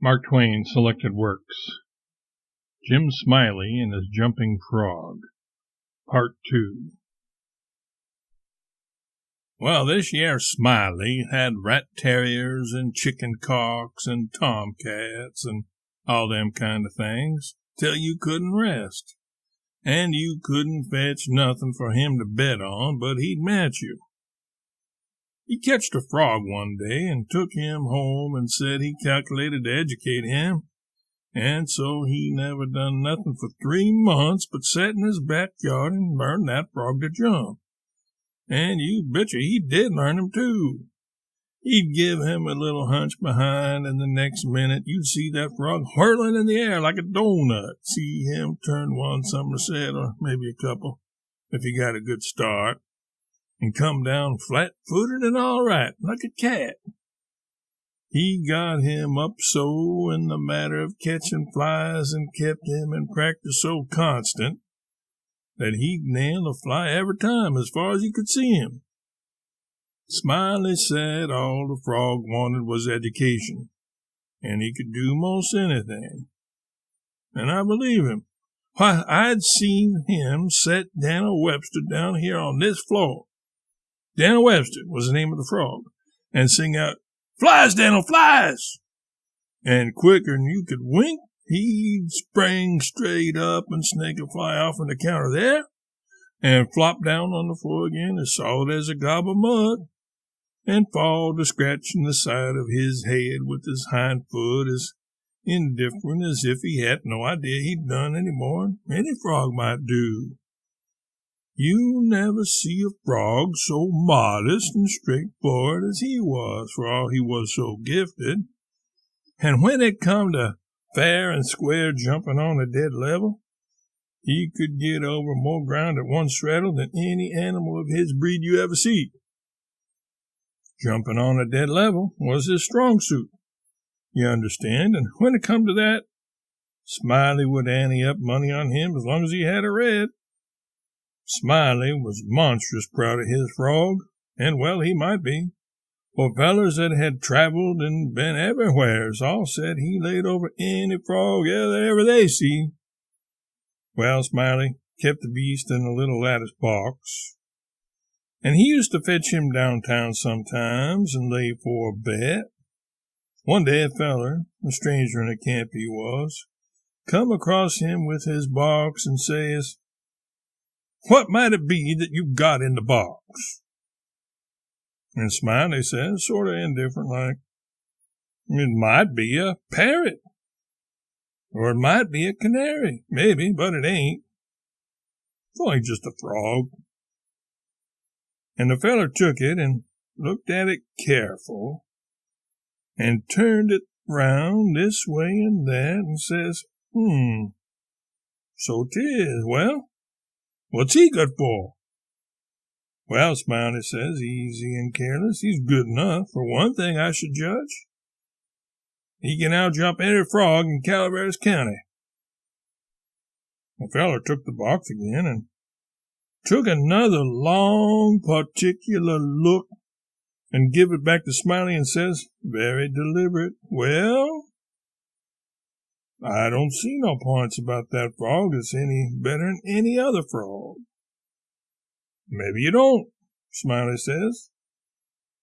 Mark Twain Selected Works. Jim Smiley and His Jumping Frog, Part 2. Well, this year Smiley had rat terriers and chicken cocks and tomcats and all them kind of things, till you couldn't rest. And you couldn't fetch nothing for him to bet on, but he'd match you. He catched a frog one day and took him home and said he calculated to educate him, and so he never done nothing for 3 months but sat in his backyard and learned that frog to jump. And you betcha he did learn him too. He'd give him a little hunch behind, and the next minute you'd see that frog whirling in the air like a donut. See him turn one somerset, or maybe a couple, if he got a good start, and come down flat-footed and all right, like a cat. He got him up so in the matter of catching flies and kept him in practice so constant that he'd nail a fly every time as far as you could see him. Smiley said all the frog wanted was education, and he could do most anything. And I believe him. Why, I'd seen him set Daniel Webster down here on this floor. Daniel Webster was the name of the frog, and sing out, "Flies, Daniel, flies!" And quicker'n you could wink, he'd spring straight up and snake a fly off on the counter there, and flop down on the floor again as solid as a gob of mud, and fall to scratching the side of his head with his hind foot as indifferent as if he had no idea he'd done any more than any frog might do. You never see a frog so modest and straightforward as he was, for all he was so gifted. And when it come to fair and square jumping on a dead level, he could get over more ground at one straddle than any animal of his breed you ever see. Jumping on a dead level was his strong suit, you understand, and when it come to that, Smiley would ante up money on him as long as he had a red. Smiley was monstrous proud of his frog, and well he might be, for fellers that had traveled and been everywheres all said he laid over any frog ever they see. Well, Smiley kept the beast in a little lattice box, and he used to fetch him downtown sometimes and lay for a bet. One day a feller, a stranger in the camp he was, come across him with his box and says, "What might it be that you've got in the box?" And Smiley says, sort of indifferent like, "It might be a parrot, or it might be a canary, maybe, but it ain't. It's only just a frog." And the feller took it and looked at it careful, and turned it round this way and that, and says, "So 'tis. Well, what's he good for?" "Well," Smiley says, easy and careless, "he's good enough, for one thing I should judge. He can out-jump any frog in Calaveras County." The feller took the box again and took another long, particular look and give it back to Smiley and says, very deliberate, "Well, I don't see no points about that frog that's any better than any other frog." "Maybe you don't," Smiley says.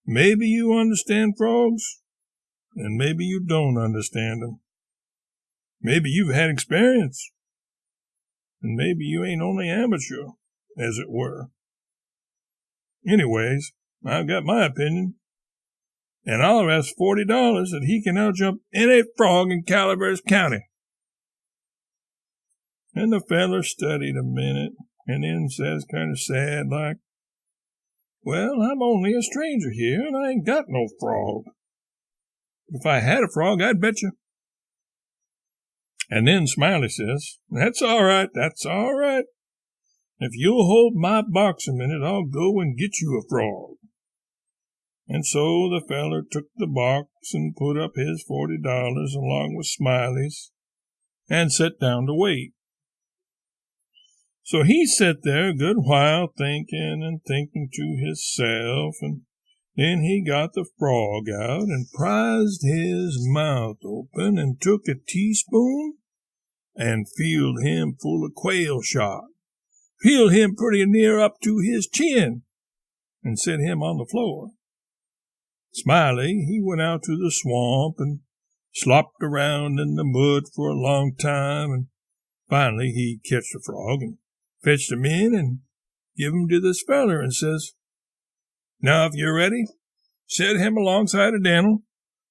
"Maybe you understand frogs, and maybe you don't understand them. Maybe you've had experience, and maybe you ain't only amateur, as it were. Anyways, I've got my opinion, and I'll ask $40 that he can out-jump any frog in Calaveras County." And the feller studied a minute, and then says kind of sad like, "Well, I'm only a stranger here, and I ain't got no frog. If I had a frog, I'd bet you." And then Smiley says, that's all right. If you'll hold my box a minute, I'll go and get you a frog." And so the feller took the box and put up his $40 along with Smiley's and sat down to wait. So he sat there a good while thinking and thinking to hisself, and Then he got the frog out and prized his mouth open and took a teaspoon and filled him full of quail shot, filled him pretty near up to his chin, and set him on the floor. Smiley, he went out to the swamp and slopped around in the mud for a long time, and finally he catched the frog and fetched him in and give him to this feller and says, "Now, if you're ready, set him alongside of Dan'l,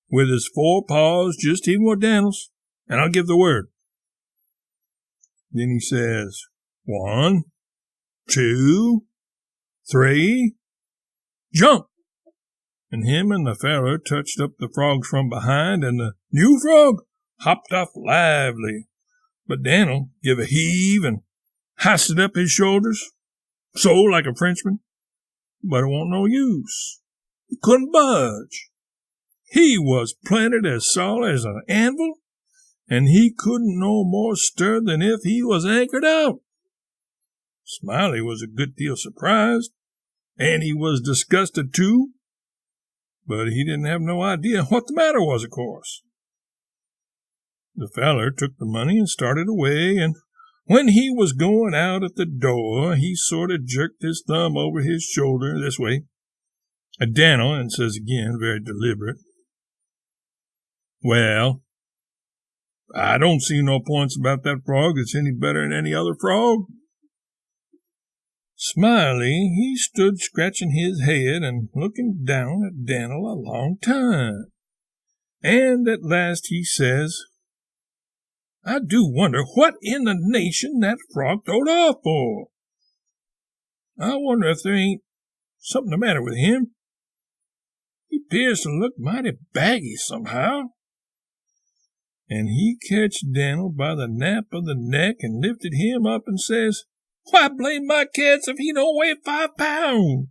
with his 4 paws just even with Dan'l's, and I'll give the word." Then he says, 1, 2, 3, jump! And him and the feller touched up the frogs from behind, and the new frog hopped off lively. But Dan'l give a heave and hoisted up his shoulders, so like a Frenchman, but it wasn't no use. He couldn't budge. He was planted as solid as an anvil, and he couldn't no more stir than if he was anchored out. Smiley was a good deal surprised, and he was disgusted too, but he didn't have no idea what the matter was, of course. The feller took the money and started away, and when he was going out at the door, he sort of jerked his thumb over his shoulder this way at Dan'l and says again, very deliberate, "Well, I don't see no points about that frog that's any better than any other frog." Smiley, he stood scratching his head and looking down at Dan'l a long time, and at last he says, "I do wonder what in the nation that frog throwed off for. I wonder if there ain't something the matter with him. He 'pears to look mighty baggy somehow." And he catched Dan'l by the nape of the neck and lifted him up and says, "Why, blame my cats if he don't weigh 5 pounds,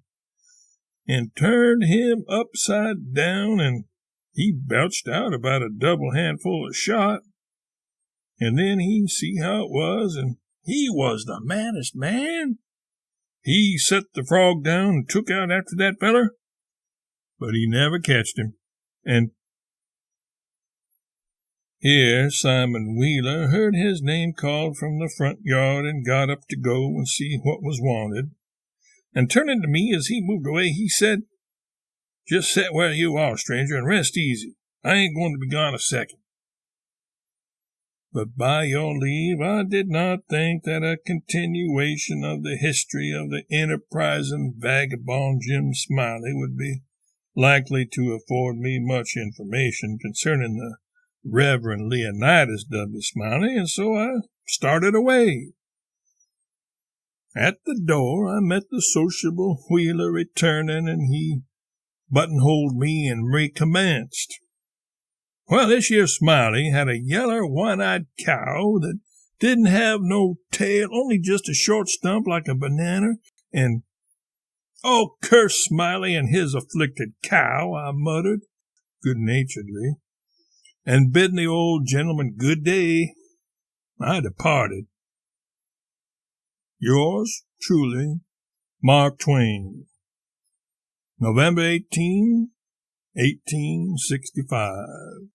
and turned him upside down, and he belched out about a double handful of shot. And then he see how it was, and he was the maddest man. He set the frog down and took out after that feller, but he never catched him. And here Simon Wheeler heard his name called from the front yard and got up to go and see what was wanted. And turning to me as he moved away, he said, "Just set where you are, stranger, and rest easy. I ain't going to be gone a second." But by your leave, I did not think that a continuation of the history of the enterprising vagabond Jim Smiley would be likely to afford me much information concerning the Reverend Leonidas W. Smiley, and so I started away. At the door, I met the sociable Wheeler returning, and he buttonholed me and recommenced. "Well, this here Smiley had a yeller, one-eyed cow that didn't have no tail, only just a short stump like a banana, and—" "Oh, curse Smiley and his afflicted cow," I muttered good-naturedly, and bidding the old gentleman good day, I departed. Yours truly, Mark Twain. November 18, 1865.